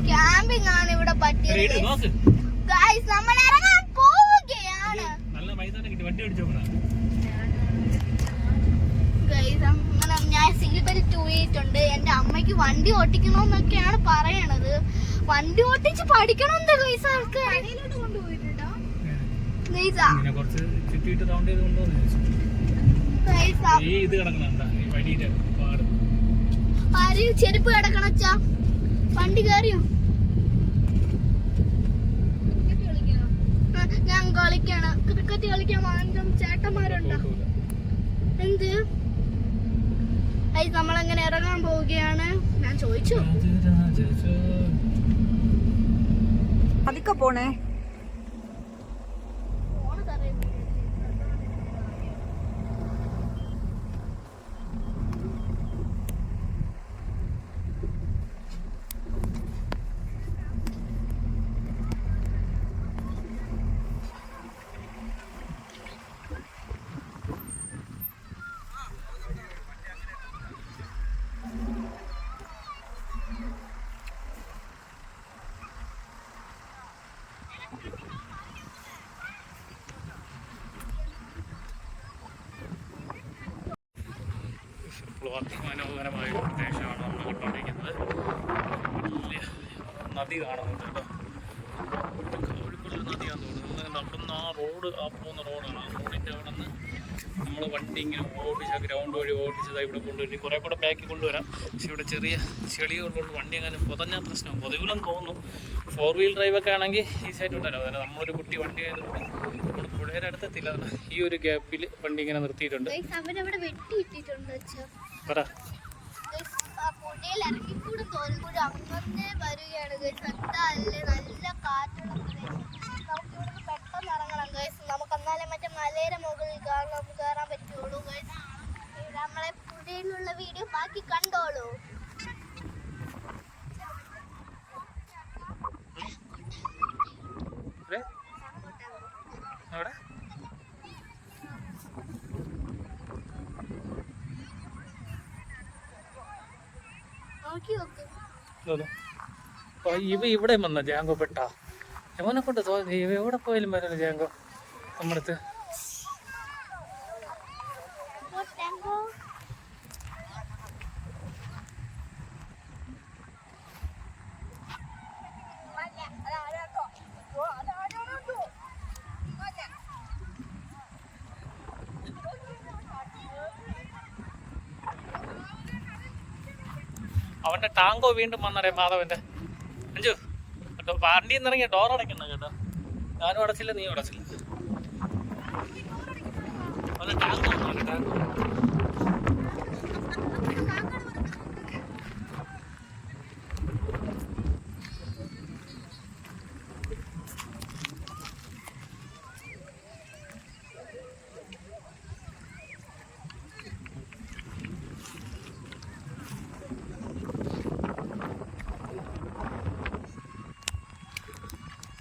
ക്യാമ്പിംഗ് ആണ് ഇവിടെ പറ്റിയത്. ഗൈസ് നമ്മൾ ഇറങ്ങാൻ പോവുകയാണ്. ഗൈസ് അങ്ങനെ ഞാൻ സീറ്റ് ബെൽറ്റ് ഊരിയിട്ടുണ്ട്. എന്റെ അമ്മയ്ക്ക് വണ്ടി ഓട്ടിക്കണോന്നൊക്കെയാണ് പറയണത്. വണ്ടി ഓട്ടിച്ച് പഠിക്കണമെന്ന് ഗൈസ്. ആൾക്ക് ചെരുപ്പ് കിടക്കണച്ചാ വണ്ടി കയറിയോ? ഞാൻ കളിക്കാണ്. ക്രിക്കറ്റ് കളിക്കാൻ വാങ്ങും ചേട്ടന്മാരുണ്ടോ? എന്ത് നമ്മളെങ്ങനെ ഇറങ്ങാൻ പോവുകയാണ്. ഞാൻ ചോദിച്ചു അതൊക്കെ പോണേ. അതിമനോഹരമായ ഒരു പ്രദേശമാണ് നമ്മൾ കണ്ടുകൊണ്ടിരിക്കുന്നത്. വലിയ നദി കാണുന്നുണ്ട് കേട്ടോ. കോഴിക്കോട് നദിയാണെന്ന് തോന്നുന്നത്. അവിടെ നിന്ന് ആ റോഡ്, ആ പോകുന്ന റോഡാണ്. ആ റോഡിൻ്റെ അവിടെ നിന്ന് നമ്മൾ വണ്ടി ഇങ്ങനെ ഓടിച്ച് ഗ്രൗണ്ട് വഴി ഓടിച്ചതാണ് ഇവിടെ കൊണ്ടുവരും. കുറേ കൂടെ ബാക്കി കൊണ്ടുവരാം. പക്ഷെ ഇവിടെ ചെറിയ ചെളികളുള്ള വണ്ടി അങ്ങനെ പൊതഞ്ഞാൽ പ്രശ്നം പൊതുവിലെന്ന് തോന്നുന്നു. 4 വീൽ ഡ്രൈവൊക്കെ ആണെങ്കിൽ ഈസിയായിട്ട് ഉണ്ടായിരുന്നു. അതുപോലെ നമ്മളൊരു കുട്ടി വണ്ടി ആയതുകൊണ്ട് നമ്മൾ പുഴയുടെ അടുത്തെത്തില്ല. ഈ ഒരു ഗ്യാപ്പിൽ വണ്ടി ഇങ്ങനെ നിർത്തിയിട്ടുണ്ട്. പറ പെട്ടെന്ന് ഇറങ്ങണം ഗൈസ്. നമുക്ക് എന്നാലേ മറ്റേ മലയുടെ മുകളിൽ കയറാൻ പറ്റുള്ളൂ ഗൈസ്. നമ്മളെ പുഴയിലുള്ള വീഡിയോ ബാക്കി കണ്ടോളൂ. ഇവ ഇവിടെ വന്ന ജാങ്കോ പെട്ടാ എവനെ കൊണ്ട് തോന്നി. ഇവ എവിടെ പോയാലും വരല്ലോ ജാങ്കോ നമ്മളടുത്ത്. അവൻ്റെ ടാങ്കോ വീണ്ടും വന്നടേ മാധവൻ്റെ. അഞ്ചു കേട്ടോ, വണ്ടിയിൽ നിന്ന് ഇറങ്ങിയ ഡോർ അടയ്ക്കണം കേട്ടോ. ഞാനും അടച്ചില്ല, നീയും അടച്ചില്ല. അവൻ്റെ ടാങ്കോ വന്നു, ടാങ്കോ.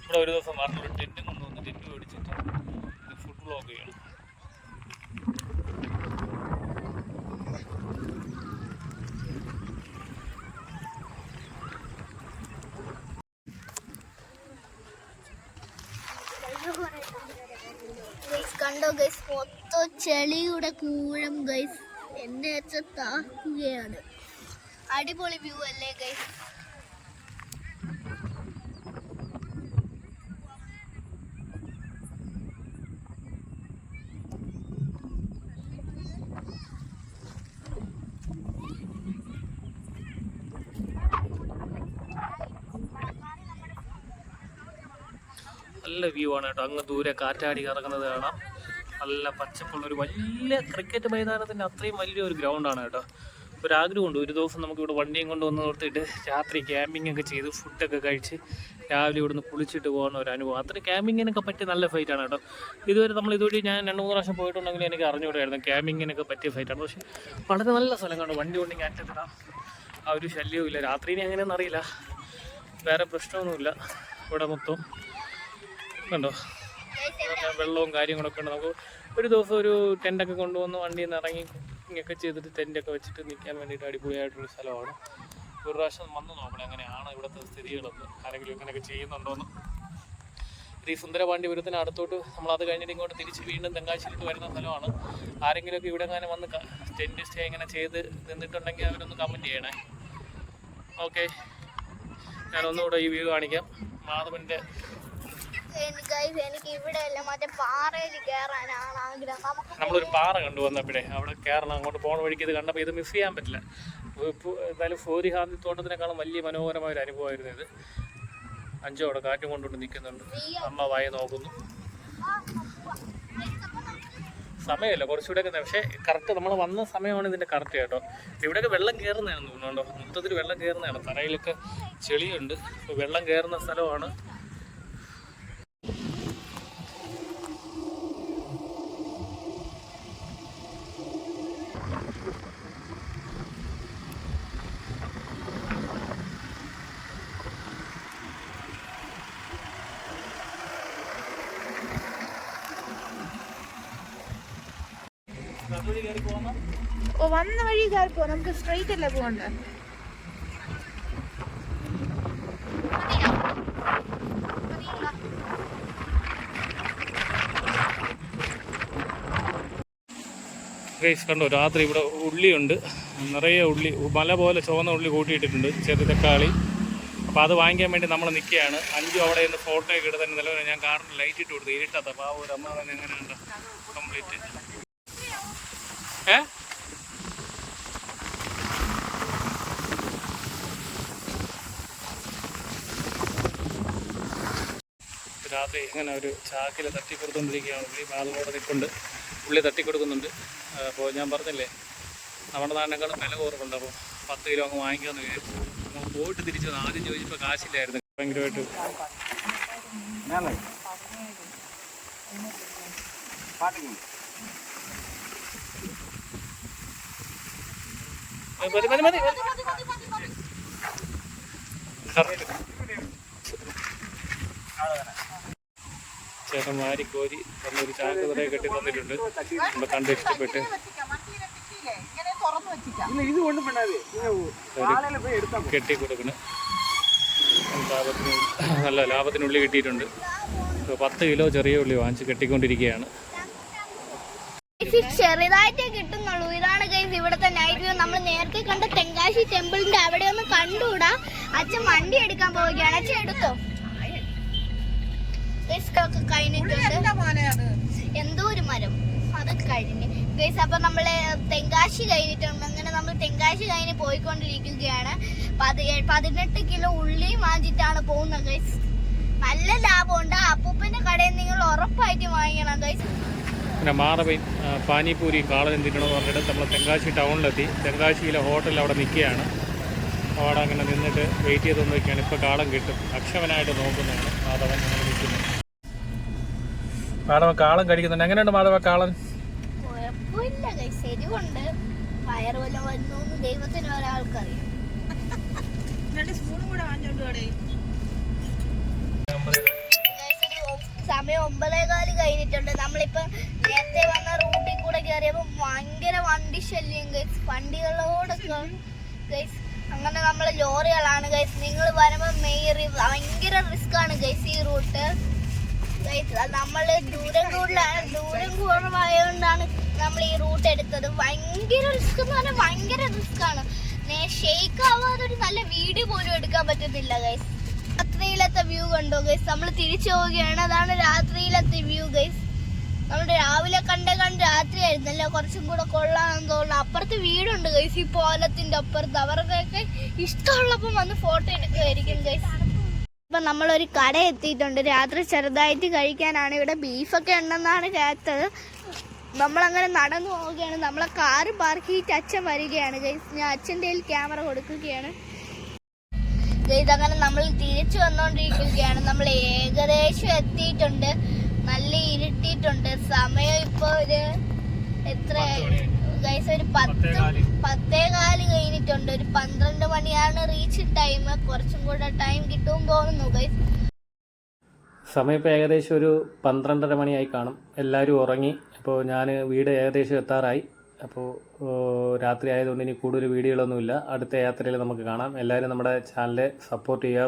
ഇവിടെ ഒരു ദിവസം പറഞ്ഞൊരു ടെൻറ്റ് കൊണ്ടുവന്ന് ടെൻറ്റ് മേടിച്ചിട്ട് ഫുഡ് ബ്ലോഗ് ചെയ്യണം. കണ്ടോ ഗൈസ്, മൊത്തം ചെളിയുടെ കൂഴം ഗൈസ്. എന്നെ വെച്ച താക്കുകയാണ്. അടിപൊളി വ്യൂ അല്ലേ ഗൈസ്? നല്ല വ്യൂ ആണ് കേട്ടോ. അങ്ങ് ദൂരെ കാറ്റാടി കറങ്ങുന്നത് കാണാം. നല്ല പച്ചപ്പുള്ളൊരു വലിയ ക്രിക്കറ്റ് മൈതാനത്തിൻ്റെ അത്രയും വലിയൊരു ഗ്രൗണ്ടാണ് കേട്ടോ. ഒരാഗ്രഹമുണ്ട് ഒരു ദിവസം നമുക്കിവിടെ വണ്ടിയും കൊണ്ട് വന്ന് നിർത്തിയിട്ട് രാത്രി ക്യാമ്പിംഗ് ഒക്കെ ചെയ്ത് ഫുഡൊക്കെ കഴിച്ച് രാവിലെ ഇവിടുന്ന് കുളിച്ചിട്ട് പോകുന്ന ഒരു അനുഭവം. അത്ര ക്യാമ്പിങ്ങിനൊക്കെ പറ്റിയ നല്ല ഫൈറ്റാണ് കേട്ടോ. ഇതുവരെ ഇതുവഴി ഞാൻ 2-3 പ്രാവശ്യം പോയിട്ടുണ്ടെങ്കിൽ എനിക്ക് അറിഞ്ഞുകൂടായിരുന്നു ക്യാമ്പിങ്ങിനൊക്കെ പറ്റിയ ഫൈറ്റാണ്. പക്ഷേ വളരെ നല്ല സ്ഥലം കണ്ടു. വണ്ടി കൊണ്ടെങ്കിൽ അറ്റത്തിടാം, ആ ഒരു ശല്യവും ഇല്ല. രാത്രി ഇനി എങ്ങനെയാണെന്ന് അറിയില്ല, വേറെ പ്രശ്നമൊന്നുമില്ല. ഇവിടെ മൊത്തം കണ്ടോ വെള്ളവും കാര്യങ്ങളൊക്കെ ഉണ്ട്. നമുക്ക് ഒരു ദിവസം ഒരു ടെൻ്റൊക്കെ കൊണ്ടുവന്ന് വണ്ടിയിൽ നിന്ന് ഇറങ്ങി കുക്കിങ്ങൊക്കെ ചെയ്തിട്ട് ടെൻ്റൊക്കെ വെച്ചിട്ട് നിൽക്കാൻ വേണ്ടിയിട്ട് അടിപൊളിയായിട്ടൊരു സ്ഥലമാണ്. ഒരു പ്രാവശ്യം വന്ന് നോക്കണം എങ്ങനെയാണ് ഇവിടുത്തെ സ്ഥിതികളെന്ന്, ആരെങ്കിലും ഇങ്ങനെയൊക്കെ ചെയ്യുന്നുണ്ടോയെന്ന്. ഈ സുന്ദരപാണ്ഡ്യപുരത്തിന് അടുത്തോട്ട് നമ്മളത് കഴിഞ്ഞിട്ട് ഇങ്ങോട്ട് തിരിച്ച് വീണ്ടും തെങ്കാശിയിലേക്ക് വരുന്ന സ്ഥലമാണ്. ആരെങ്കിലുമൊക്കെ ഇവിടെ അങ്ങനെ വന്ന് ടെൻറ്റ് സ്റ്റേ ഇങ്ങനെ ചെയ്ത് നിന്നിട്ടുണ്ടെങ്കിൽ അവരൊന്ന് കമൻറ്റ് ചെയ്യണേ. ഓക്കെ, ഞാനൊന്നുകൂടെ ഈ വ്യൂ കാണിക്കാം. മാധവൻ്റെ എനിക്ക് ഇവിടെ അല്ല മറ്റേ പാറയിൽ കയറാനാണ് ആഗ്രഹം. നമ്മളൊരു പാറ കണ്ടു വന്നപ്പോഴേ അവിടെ കയറണം. അങ്ങോട്ട് പോണ വഴിക്ക് ഇത് കണ്ടപ്പോൾ ഇത് മിസ് ചെയ്യാൻ പറ്റില്ല. എന്തായാലും സൂര്യകാന്തി തോട്ടത്തിനേക്കാളും വലിയ മനോഹരമായ ഒരു അനുഭവമായിരുന്നു ഇത്. അഞ്ചോ അവിടെ കാറ്റും കൊണ്ടുകൊണ്ട് നിൽക്കുന്നുണ്ട്. അമ്മ വായി നോക്കുന്നു. സമയമില്ല കുറച്ചുകൂടെയൊക്കെ, പക്ഷേ കറക്റ്റ് നമ്മൾ വന്ന സമയമാണ് ഇതിൻ്റെ കറക്റ്റ് കേട്ടോ. ഇവിടെയൊക്കെ വെള്ളം കയറുന്നതാണെന്ന് തോന്നുന്നുണ്ടോ, മൊത്തത്തിൽ വെള്ളം കയറുന്നതാണ്. തറയിലൊക്കെ ചെളിയുണ്ട്, വെള്ളം കയറുന്ന സ്ഥലമാണ്. ഓ, വന്ന വഴി കയറി പോ, നമുക്ക് സ്ട്രെയിറ്റ് അല്ലേ പോകണ്ടേ? ഗൈസ് കണ്ടോ, രാത്രി ഇവിടെ ഉള്ളിയുണ്ട്, നിറയെ ഉള്ളി, മല പോലെ ചുവന്ന ഉള്ളി കൂട്ടിയിട്ടിട്ടുണ്ട്, ചെറിയ തക്കാളി. അപ്പോൾ അത് വാങ്ങിക്കാൻ വേണ്ടി നമ്മൾ നിൽക്കുകയാണ്. അഞ്ചു അവിടെ നിന്ന് ഫോട്ടോ ഒക്കെ എടുത്തതിന് നിലവിൽ ഞാൻ കാറിന് ലൈറ്റ് ഇട്ട് കൊടുത്തു, ഇരുട്ടാത്ത. അപ്പോൾ ആ ഒരു അമ്മ തന്നെ എങ്ങനെയുണ്ട് കംപ്ലീറ്റ്. രാത്രി ഇങ്ങനെ ഒരു ചാക്കിൽ തട്ടിക്കൊടുത്തുകൊണ്ടിരിക്കുകയാണ്. ഉള്ളി ആളുകളോട് നിൽപ്പുണ്ട്, ഉള്ളി തട്ടിക്കൊടുക്കുന്നുണ്ട്. അപ്പോൾ ഞാൻ പറഞ്ഞില്ലേ നമ്മുടെ നാടിനേക്കാളും വില കുറവുണ്ട്. അപ്പോൾ 10 കിലോ അങ്ങ് വാങ്ങിക്കാമെന്ന് വിചാരിച്ചു. നമ്മൾ പോയിട്ട് തിരിച്ചു വന്നു. ആദ്യം ചോദിച്ചപ്പോൾ കാശില്ലായിരുന്നു, ഭയങ്കരമായിട്ട്. ചേട്ടൻ വാരിക്കോരി തന്നൊരു ചാക്ക് നിറയെ കെട്ടി തന്നിട്ടുണ്ട്. നമ്മൾ കണ്ട് ഇഷ്ടപ്പെട്ട് കെട്ടി കൊടുക്കണം. നല്ല ലാഭത്തിനുള്ളിൽ കിട്ടിയിട്ടുണ്ട്. 10 കിലോ ചെറിയ ഉള്ളി വാങ്ങിച്ച് കെട്ടിക്കൊണ്ടിരിക്കുകയാണ്. ചെറുതായിട്ടേ കിട്ടുന്നുള്ളൂ. ഇതാണ് ഗൈസ് ഇവിടുത്തെ നൈറ്റ് വ്യൂ. നമ്മൾ നേരത്തെ കണ്ട തെങ്കാശി ടെമ്പിളിന്റെ അവിടെ ഒന്ന് കണ്ടുകൂടാ. അച്ഛൻ വണ്ടി എടുക്കാൻ പോവുകയാണ്. അച്ഛൻ എടുത്തോ? കഴിഞ്ഞിട്ടുണ്ട്. എന്തോ ഒരു മരം അതൊക്കെ കഴിഞ്ഞ് ഗൈസ്. അപ്പൊ നമ്മള് തെങ്കാശി കഴിഞ്ഞിട്ടുണ്ട്. അങ്ങനെ നമ്മൾ തെങ്കാശി കഴിഞ്ഞ് പോയിക്കൊണ്ടിരിക്കുകയാണ്. 18 കിലോ ഉള്ളി വാങ്ങിച്ചിട്ടാണ് പോകുന്നത് ഗൈസ്. നല്ല ലാഭമുണ്ട്. അപ്പൂപ്പന്റെ കടയിൽ നിങ്ങൾ ഉറപ്പായിട്ട് വാങ്ങിക്കണം ഗൈസ്. പിന്നെ മാറവൈൻ പാനിപൂരി കാളനും തിന്നണമെന്ന് പറഞ്ഞിട്ട് നമ്മൾ തെങ്കാശി ടൗണിലെത്തി. തെങ്കാശിയിലെ ഹോട്ടലിൽ അവിടെ നിൽക്കുകയാണ്. അവിടെ അങ്ങനെ നിന്നിട്ട് വെയിറ്റ് ചെയ്ത് നോക്കിയാണ്. ഇപ്പോൾ കാളം കിട്ടും. അക്ഷമനായിട്ട് നോക്കുന്നതാണ് മാധവൻ അങ്ങനെ നിൽക്കുന്നത്. മാധവ കാളം കഴിക്കുന്നുണ്ട്. എങ്ങനെയുണ്ട് മാധവ കാളൻ? കുഴപ്പമില്ല ഗൈസ്, എരിവുണ്ട്. വയറ് വല്ല വന്നു ദൈവത്തിന് ഒരാൾക്കറിയാം. സമയം 9:15 കഴിഞ്ഞിട്ടുണ്ട്. നമ്മളിപ്പോ നേരത്തെ വന്ന റൂട്ടിൽ കൂടെ കയറിയപ്പോ ഭയങ്കര വണ്ടി ശല്യം ഗൈസ്, വണ്ടികളോടൊക്കെ ഗൈസ്. അങ്ങനെ നമ്മള് ലോറികളാണ് ഗൈസ്. നിങ്ങൾ വരുമ്പോ ഭയങ്കര റിസ്ക് ആണ് ഗൈസ് ഈ റൂട്ട് ഗൈസ്. നമ്മള് ദൂരം കുറവായതുകൊണ്ടാണ് നമ്മൾ ഈ റൂട്ട് എടുത്തത്. ഭയങ്കര റിസ്ക് എന്ന് പറഞ്ഞാൽ ഭയങ്കര റിസ്ക് ആണ്. ഷെയ്ക്ക് ആവാതെ ഒരു നല്ല വീഡിയോ പോലും എടുക്കാൻ പറ്റുന്നില്ല ഗൈസ്. രാത്രിയിലത്തെ വ്യൂ കണ്ടോ ഗൈസ്? നമ്മൾ തിരിച്ചു പോവുകയാണ്. അതാണ് രാത്രിയിലത്തെ വ്യൂ ഗൈസ്. നമ്മൾ രാവിലെ കണ്ട് രാത്രി ആയിരുന്നല്ലോ, കുറച്ചും കൂടെ കൊള്ളാമെന്ന് തോന്നുന്നു. അപ്പുറത്ത് വീടുണ്ട് ഗൈസ്, ഈ പാലത്തിന്റെ അപ്പുറത്ത്. അവർക്കൊക്കെ ഇഷ്ടമുള്ളപ്പം വന്ന് ഫോട്ടോ എടുക്കുമായിരിക്കും ഗൈസ്. ഇപ്പൊ നമ്മളൊരു കട എത്തിയിട്ടുണ്ട്. രാത്രി ചെറുതായിട്ട് കഴിക്കാനാണ്. ഇവിടെ ബീഫൊക്കെ ഉണ്ടെന്നാണ് കേട്ടത്. നമ്മളങ്ങനെ നടന്നു പോവുകയാണ്. നമ്മളെ കാറ് പാർക്ക് ചെയ്തിട്ട് അച്ഛൻ വരികയാണ് ഗൈസ്. ഞാൻ അച്ഛൻ്റെ കയ്യിൽ ക്യാമറ കൊടുക്കുകയാണ് ഗൈസ്. അങ്ങനെ നമ്മൾ തിരിച്ചു വന്നുകൊണ്ടിരിക്കുകയാണ്. നമ്മൾ ഏകദേശം എത്തിയിട്ടുണ്ട്. നല്ല ഇരുട്ടിയിട്ടുണ്ട്. സമയം ഇപ്പൊ ഒരു എത്ര ഗൈസ്, ഒരു 10:15 കഴിഞ്ഞിട്ടുണ്ട്. ഒരു 12 മണിയാണ് റീച്ച് ടൈം. കുറച്ചും കൂടെ ടൈം കിട്ടും തോന്നുന്നു ഗൈസ്. സമയം ഇപ്പോൾ ഏകദേശം ഒരു 12:30 മണിയായി കാണും. എല്ലാവരും ഉറങ്ങി. അപ്പോൾ ഞാൻ വീട് ഏകദേശം എത്താറായി. അപ്പോൾ രാത്രി ആയതുകൊണ്ട് ഇനി കൂടുതൽ വീഡിയോകളൊന്നുമില്ല. അടുത്ത യാത്രയിൽ നമുക്ക് കാണാം. എല്ലാവരും നമ്മുടെ ചാനൽ സപ്പോർട്ട് ചെയ്യുക.